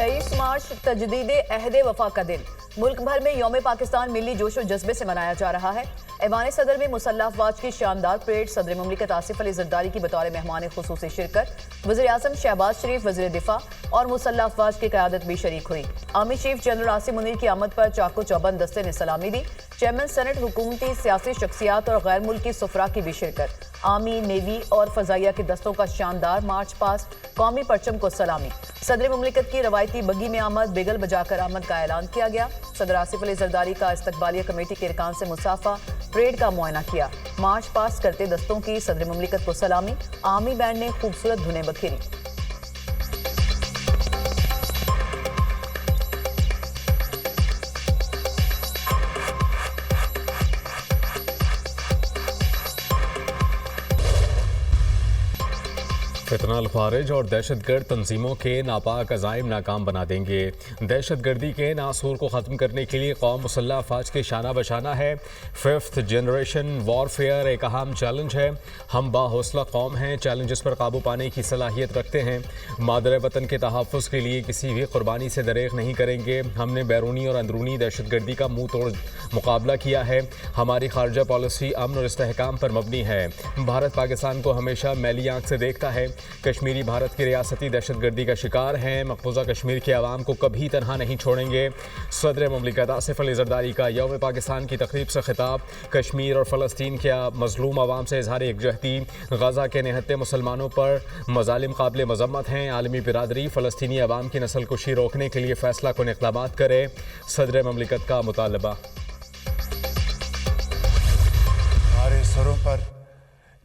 23 मार्च तजदीदे अहद वफा का दिन। मुल्क भर में यौम पाकिस्तान मिली जोश और जज्बे से मनाया जा रहा है। ऐवान सदर में मुसल्लह अफवाज की शानदार परेड, सदर मुमलिकत आसिफ अली जरदारी की बतौर मेहमान खुसूसी शिरकत, वज़ीर आज़म शहबाज शरीफ वज़ीर दिफा और मुसल्लह अफवाज की क़यादत भी शरीक हुई। Army chief general Asim Munir की आमद पर चाको चौबंद दस्ते ने सलामी दी। चेयरमैन सेनेट, हुकूमती सियासी शख्सियात और गैर मुल्की सुफरा की भी शिरकत। आर्मी, नेवी और फजाइया के दस्तों का शानदार मार्च पास्ट, कौमी परचम को सलामी। सदर मुमलिकत की रवायती बग्गी में आमद, बिगल बजाकर आमद का ऐलान किया गया। सदर आसिफ अली जरदारी का इस्तकबालिया कमेटी के अरकान से मुसाफा, परेड का मुआयना किया। मार्च पास्ट करते दस्तों की सदर मुमलिकत को सलामी। आर्मी बैंड ने खूबसूरत धुनें बखेरी। फितनाल खारिज और दहशतगर्द तंजीमों के नापाक अज़ाइम नाकाम बना देंगे। दहशतगर्दी के नासूर को ख़त्म करने के लिए कौम मुसल्लह अफवाज के शाना बशाना है। 5th जनरेशन वॉरफेयर एक अहम चैलेंज है। हम बाहौसला कौम हैं, चैलेंजेस पर काबू पाने की सलाहियत रखते हैं। मादर वतन के तहफ़्फ़ुज़ के लिए किसी भी कुर्बानी से दरेग नहीं करेंगे। हमने बैरूनी और अंदरूनी दहशतगर्दी का मुँह तोड़ मुकाबला किया है। हमारी खारजा पॉलिसी अमन और इस्तेहकाम पर मबनी है। भारत पाकिस्तान को हमेशा मैली आँख से देखता है। कश्मीरी भारत की रियासती दहशतगर्दी का शिकार हैं। मकबूजा कश्मीर के अवाम को कभी तनहा नहीं छोड़ेंगे। सदर मुमलिकत आसिफ अली जरदारी का यौम पाकिस्तान की तकरीब से खिताब। कश्मीर और फ़लस्तीन के मजलूम अवाम से इजहार एकजहती। गजा के निहत्ते मुसलमानों पर मजालिम काबिल मजम्मत हैं। आलमी बिरादरी फ़लस्तीनी अवाम की नस्ल कुशी रोकने के लिए फ़ैसला कुन इक़दामात करे। सदर मुमलिकत का मुतालबा। हमारे सरों पर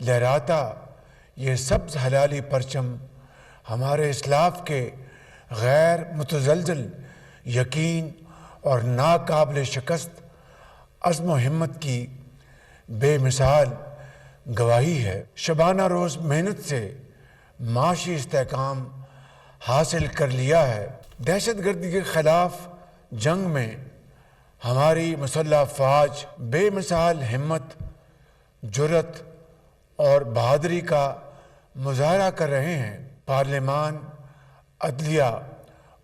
लहराता ये सब्ज़ हलाली परचम हमारे इस्लाफ के गैर मुतज़लज़ल यकीन और नाकाबिल शिकस्त अज़्म व हिम्मत की बेमिसाल गवाही है। शबाना रोज़ मेहनत से माशी इस्तेहकाम हासिल कर लिया है। दहशतगर्दी के ख़िलाफ़ जंग में हमारी मुसल्लह अफ़वाज बेमिसाल हिम्मत, जुर्रत और बहादुरी का मुजाहरा कर रहे हैं। पार्लिमान, अदलिया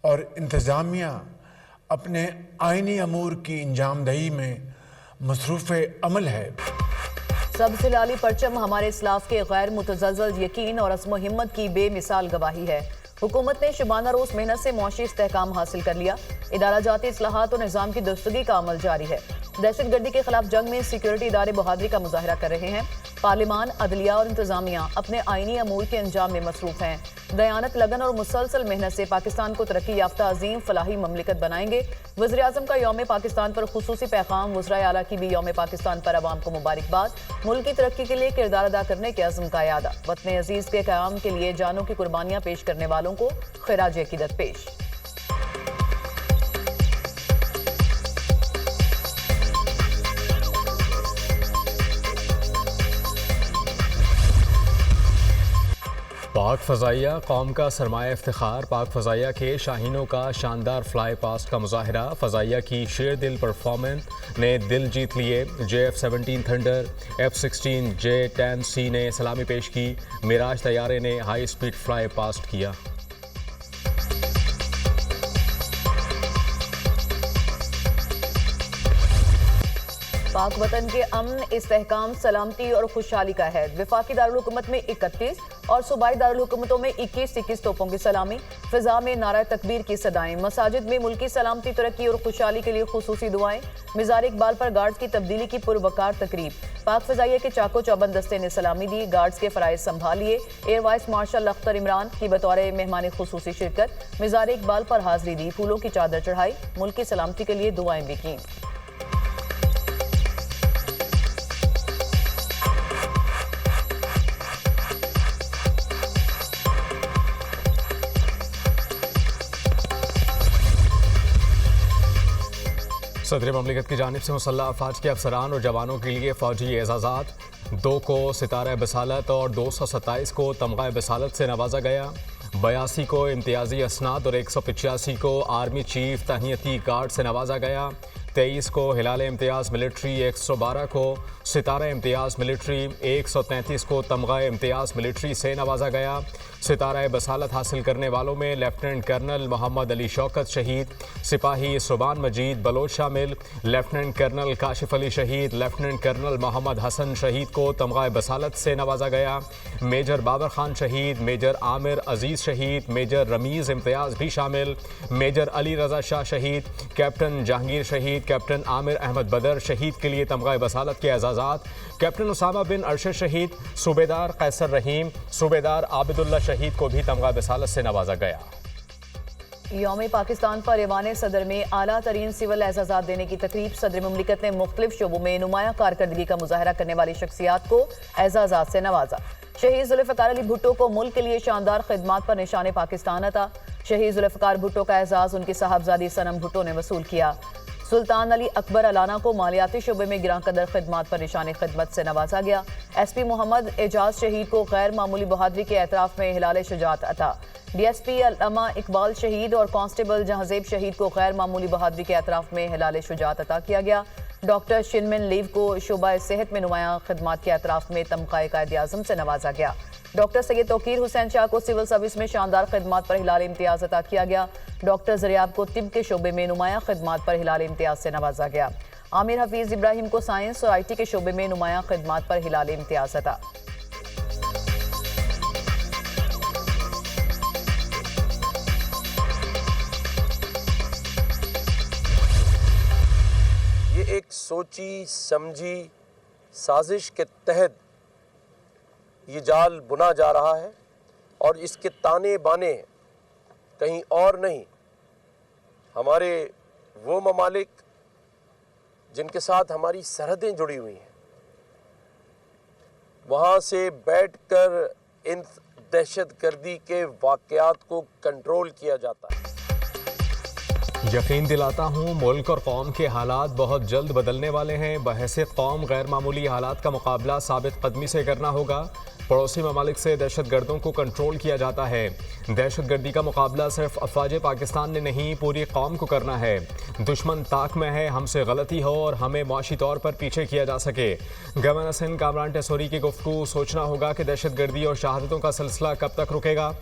और इंतज़ामिया अपने आइनी अमूर की अंजामदही में मसरूफ़ अमल है। सब्ज़ हिलाली परचम हमारे इस्लाफ के गैर मुतज़लज़ल यकीन और अज़्म हिम्मत की बेमिसाल गवाही है। हुकूमत ने शबाना रोज़ मेहनत से मुआशी इस्तेहकाम हासिल कर लिया। इदारा जाती इस्लाहात और निज़ाम की दुरुस्तगी का अमल जारी है। दहशतगर्दी के खिलाफ जंग में सिक्योरिटी इदारे बहादुरी का मुजाहरा कर रहे हैं। पार्लिमान, अदलिया और इंतजामिया अपने आइनी अमूर के अंजाम में मसरूफ हैं। दयानत, लगन और मुसलसल मेहनत से पाकिस्तान को तरक्की याफ्ता अजीम फलाही ममलिकत बनाएंगे। वज़ीर आज़म का यौम पाकिस्तान पर खुसूसी पैगाम। वज़राए आला की भी यौम पाकिस्तान पर अवाम को मुबारकबाद। मुल्क की तरक्की के लिए किरदार अदा करने के अज़्म का यादा। वतन अजीज़ के क़याम के लिए जानों की कुर्बानियाँ पेश करने वालों को खिराज अक़ीदत पेश। पाक फ़ज़ाइया कौम का सरमाया इफ्तिखार। पाक फ़ज़ाइया के शाहीनों का शानदार फ्लाई पास्ट का मुज़ाहिरा। फ़ज़ाइया की शेर दिल परफॉर्मेंस ने दिल जीत लिए। JF-17 थंडर, F-16 J-10C ने सलामी पेश की। मिराज तैयारे ने हाई स्पीड फ्लाई पास्ट किया। पाक वतन के अमन, इस्तेहकाम, सलामती और खुशहाली का है। वफाकी दारुल हुकूमत में 31 और सूबाई दारुल हुकूमतों में 21 तोपों की सलामी। फिजा में नारा तकबीर की सदाएं। मसाजिद में मुल्की सलामती, तरक्की और खुशहाली के लिए खुसूसी दुआएं। मिज़ार इकबाल पर गार्ड्स की तब्दीली की पुरवकार तकरीब। पाक फ़ज़ाइया के चाको चौबंद दस्ते ने सलामी दी। गार्ड्स के फ़राइज़ संभालिए। Air vice marshal Akhtar Imran की बतौर मेहमान खुसूसी शिरकत। मिज़ार इकबाल पर हाज़री दी, फूलों की चादर चढ़ाई। मुल्क की सलामती के लिए दुआएं भी की। सदर ममलिकत की जानिब से मुसल्लह अफवाज के अफसरान और जवानों के लिए फ़ौजी एजाज़ात। 2 को सितारा बसालत और 227 को तमगा बसालत से नवाजा गया। 82 को इम्तियाजी असनाद और 185 को आर्मी चीफ तहनीती गार्ड से नवाजा गया। 23 को हिलाल इम्तियाज़ मिलिट्री, 112 को सितारा इम्तियाज़ मिलिट्री, 133 को तमगा इम्तियाज़ मिलिट्री से नवाजा गया। सितारा बसालत हासिल करने वालों में लेफ्टिनेंट कर्नल मोहम्मद अली शौकत शहीद, सिपाही सुबान मजीद बलोच शामिल, लेफ्टिनेंट कर्नल काशिफ अली शहीद, लेफ्टिनेंट कर्नल मोहम्मद हसन शहीद को तमगा बसालत से नवाजा गया, मेजर बाबर खान शहीद, मेजर आमिर अजीज शहीद, मेजर रमीज़ इम्तियाज़ भी शामिल, मेजर अली रजा शाह शहीद, कैप्टन जहांगीर शहीद, कैप्टन आमिर अहमद बदर शहीद के लिए तमगा बसालत के एजाज़ात, कैप्टन उसामा बिन अरशद शहीद, सूबेदार कैसर रहीम, सूबेदार आबिदुल्ला शहीद को भी तमगा बसालत से नवाजा गया। यौम पाकिस्तान पर ऐवान सदर में आला तरीन सिविल एजाज़ात देने की तकरीब। सदर मुमलिकत ने मुख्तलिफ शोबों में नुमाया कारकर्दगी का मुजाहरा करने वाली शख्सियात को एजाज़ात से नवाजा। शहीद जुल्फ़िकार अली भुट्टो को मुल्क के लिए शानदार खिदमात पर निशान पाकिस्तान अता। शहीद जुल्फ़िकार भुट्टो का एजाज़ उनकी साहबजादी सनम भुट्टो ने वसूल किया। सुल्तान अली अकबर अलाना को मालियाती शोबे में गिरां कदर खिदमात पर निशान खिदमत से नवाजा गया। SP मोहम्मद एजाज शहीद को गैर मामूली बहादुरी के एतराफ़ में हिलाल शुजात अता। DSP अल्लामा इकबाल शहीद और कांस्टेबल जहांजेब शहीद को गैर मामूली बहादुरी के एतराफ़ में हिलाल शुजात अता किया गया। डॉक्टर शिनमिन लीव को शोबा सेहत में नुमाया खिदमात के एतराफ़ में तमग़ा कायद आज़म से नवाजा गया। डॉक्टर सैयद तौकीर हुसैन शाह को सिविल सर्विस में शानदार खिदमात पर हिलाल इम्तियाज़ अता किया गया। डॉक्टर ज़रियाब को तिब के शोबे में नुमाया खिदमात पर हिलाल इम्तियाज़ से नवाजा गया। आमिर हफीज़ इब्राहिम को साइंस और IT के शोबे में नुमाया खिदमात पर हिलाल इम्तियाज़ अता। ये एक सोची समझी साजिश के तहत ये जाल बुना जा रहा है और इसके ताने बाने कहीं और नहीं, हमारे वो ममालिक जिनके साथ हमारी सरहदें जुड़ी हुई हैं, वहाँ से बैठकर इन दहशतगर्दी के वाक़यात को कंट्रोल किया जाता है। यकीन दिलाता हूँ मुल्क और कौम के हालात बहुत जल्द बदलने वाले हैं। बहैसियत कौम गैर मामूली हालात का मुकाबला साबित कदमी से करना होगा। पड़ोसी ममालिक से दहशतगर्दों को कंट्रोल किया जाता है। दहशतगर्दी का मुकाबला सिर्फ अफवाज पाकिस्तान ने नहीं, पूरी कौम को करना है। दुश्मन ताक में है, हमसे गलती हो और हमें मुआशी तौर पर पीछे किया जा सके। गवर्नर सिंध कामरान टेसोरी की गुफ्तगू। सोचना होगा कि दहशतगर्दी और शहादतों का सिलसिला कब तक रुकेगा।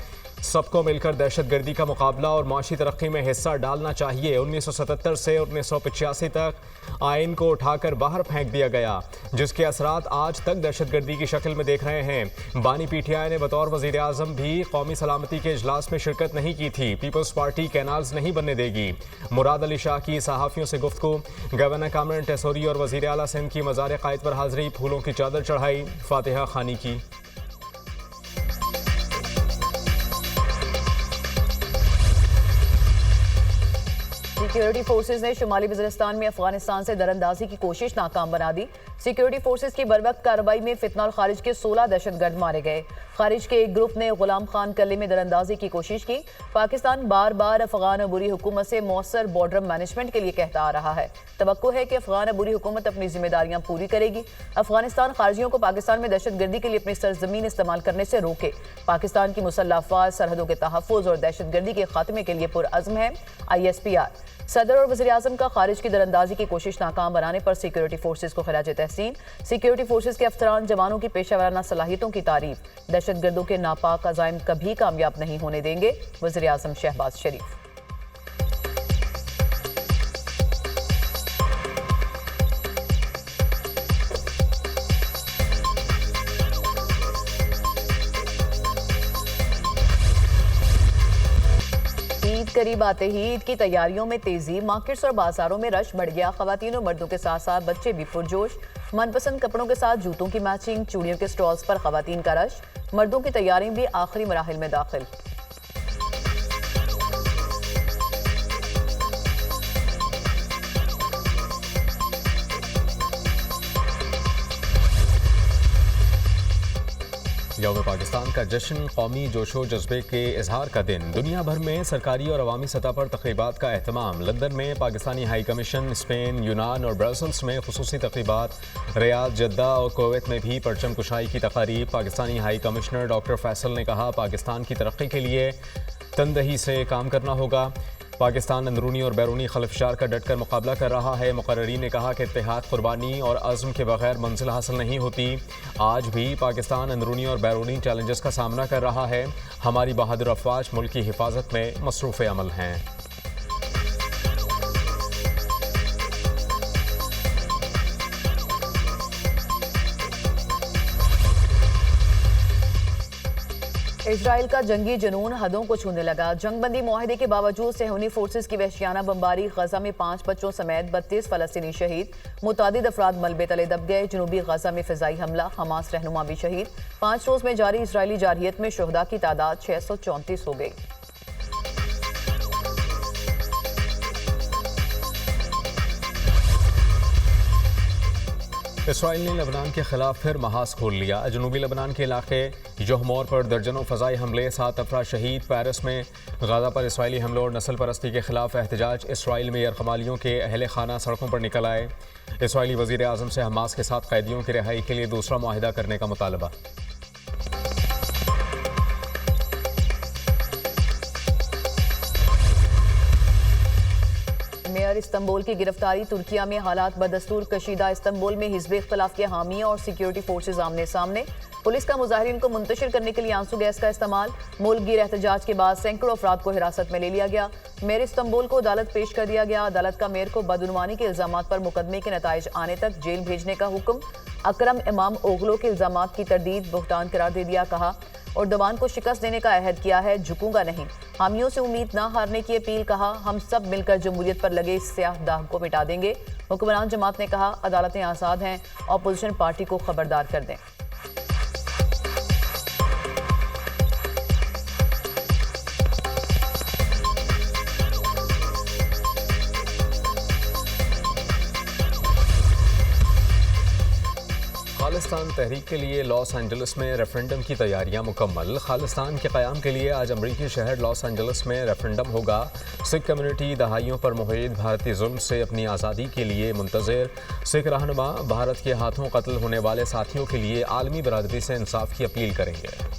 सबको मिलकर दहशतगर्दी का मुकाबला और माशी तरक्की में हिस्सा डालना चाहिए। 1977 से 1985 तक आइन को उठाकर बाहर फेंक दिया गया, जिसके असरात आज तक दहशतगर्दी की शक्ल में देख रहे हैं। बानी PTI ने बतौर वज़ीर आज़म भी कौमी सलामती के इजलास में शिरकत नहीं की थी। पीपल्स पार्टी कैनाल्स नहीं बनने देगी। मुराद अली शाह की सहाफ़ियों से गुफ्तगू। गवर्नर कामरान टेसोरी और वज़ीर आला सिंध की मज़ार क़ायद पर हाज़री, फूलों की चादर चढ़ाई, फातिहा खानी की। सिक्योरिटी फोर्सेज ने शुमाली वज़ीरिस्तान में अफगानिस्तान से दरअंदाजी की कोशिश नाकाम बना दी। सिक्योरिटी फोर्सेज की बरवक्त कार्रवाई में फितना और खारिज के 16 दहशतगर्द मारे गए। खारिज के एक ग्रुप ने गुलाम खान कल्ले में दरअंदाजी की कोशिश की। पाकिस्तान बार बार अफगान अबूरी हुकूमत से मौसर बॉर्डर मैनेजमेंट के लिए कहता आ रहा है। तवक्को है कि अफगान अबूरी हुकूमत अपनी जिम्मेदारियां पूरी करेगी। अफगानिस्तान खारजियों को पाकिस्तान में दहशतगर्दी के लिए अपनी सरजमीन इस्तेमाल करने से रोके। पाकिस्तान की मुसल्लह अफवाज सरहदों के तहफ़्फ़ुज़ और दहशतगर्दी के खात्मे के लिए पुरअज़्म है। ISPR सदर और वज़ीर आज़म का खारिज की दरअंदाजी की कोशिश नाकाम बनाने पर सिक्योरिटी फोर्सेज को खिराज तहसीन। सिक्योरिटी फोर्सेज के अफसरान जवानों की पेशा सलाहियतों की तारीफ। दहशतगर्दों के नापाक अज़ाइम कभी कामयाब नहीं होने देंगे। वज़ीर आज़म शहबाज शरीफ। ईद करीब आते ही ईद की तैयारियों में तेजी। मार्केट्स और बाजारों में रश बढ़ गया। खवातीन और मर्दों के साथ साथ बच्चे भी पुरजोश। मनपसंद कपड़ों के साथ जूतों की मैचिंग, चूड़ियों के स्टॉल्स पर खवातीन का रश। मर्दों की तैयारी भी आखिरी मराहिल में दाखिल। यौम पाकिस्तान का जश्न कौमी जोशो जज्बे के इजहार का दिन। दुनिया भर में सरकारी और अवामी सतह पर तक़रीबात का अहतमाम। लंदन में पाकिस्तानी हाई कमीशन, स्पेन, यूनान और ब्रसल्स में खुसूसी तक़रीबात। रियाद, जद्दा और कुवैत में भी परचम कुशाई की तक़ारीब। Pakistani high commissioner doctor Faisal ने कहा, पाकिस्तान की तरक्की के लिए तनदही से काम करना होगा। पाकिस्तान अंदरूनी और बैरूनी खलफशार का डटकर मुकाबला कर रहा है। मुकर्रीन ने कहा कि इत्तेहाद, कुर्बानी और अज़्म के बगैर मंजिल हासिल नहीं होती। आज भी पाकिस्तान अंदरूनी और बैरूनी चैलेंजेस का सामना कर रहा है। हमारी बहादुर अफवाज मुल्क की हिफाजत में मसरूफ़ अमल हैं। इजराइल का जंगी जुनून हदों को छूने लगा। जंगबंदी मुआहदे के बावजूद सेहूनी फोर्सेस की वहशियाना बमबारी, गजा में 5 बच्चों समेत 32 फलस्तीनी शहीद, मुतादिद अफराद मलबे तले दब गए। जनूबी गजा में फिजाई हमला, हमास रहनुमा भी शहीद। 5 रोज में जारी इजरायली जारहियत में शुहदा की तादाद 634 हो गई। इसराइल ने लबनान के खिलाफ फिर महाज खोल लिया। जनूबी लबनान के इलाके जोहमोर पर दर्जनों फ़ज़ाई हमले, 7 अफराद शहीद। पेरिस में गाज़ा पर इसराइली हमलों और नस्ल परस्ती के खिलाफ एहतजाज। इसराइल में यरगमालियों के अहले खाना सड़कों पर निकल आए। इसराइली वज़ीर आज़म से हमास के साथ कैदियों की रिहाई के लिए दूसरा मुआहिदा करने का मुतालबा। मेयर इस्तंबुल की गिरफ्तारी, तुर्किया में हालात बदस्तूर कशीदा। इस्तंबुल में हिज़्ब इख्तिलाफ के हामी और सिक्योरिटी फोर्सेज आमने सामने। पुलिस का मुजाहिरीन को मुंतशिर करने के लिए आंसू गैस का इस्तेमाल। मुल्क गिर एहतजाज के बाद सैकड़ों अफराद को हिरासत में ले लिया गया। मेयर इस्तंबुल को अदालत पेश कर दिया गया। अदालत का मेयर को बदउनवानी के इल्जामात पर मुकदमे के नताइज आने तक जेल भेजने का हुक्म। अकरम इमाम ओगलो के इल्जामात की तरदीद बुहतान करार दे दिया। कहा उर्दवान को शिकस्त देने का अहद किया है, झुकूंगा नहीं। हामियों से उम्मीद ना हारने की अपील। कहा हम सब मिलकर जमहूरियत पर लगे इस स्याह दाग को मिटा देंगे। हुक्मरान जमात ने कहा अदालतें आज़ाद हैं, अपोजिशन पार्टी को खबरदार कर दें। खालिस्तान तहरीक के लिए लॉस एंजलिस में रेफरेंडम की तैयारियां मुकम्मल। खालिस्तान के क़याम के लिए आज अमरीकी शहर लॉस एंजलिस में रेफरेंडम होगा। सिख कम्युनिटी दहाइयों पर मुहीद भारतीय जुल्म से अपनी आज़ादी के लिए मुंतज़िर। सिख रहनुमा भारत के हाथों कत्ल होने वाले साथियों के लिए आलमी बरादरी से इंसाफ की अपील करेंगे।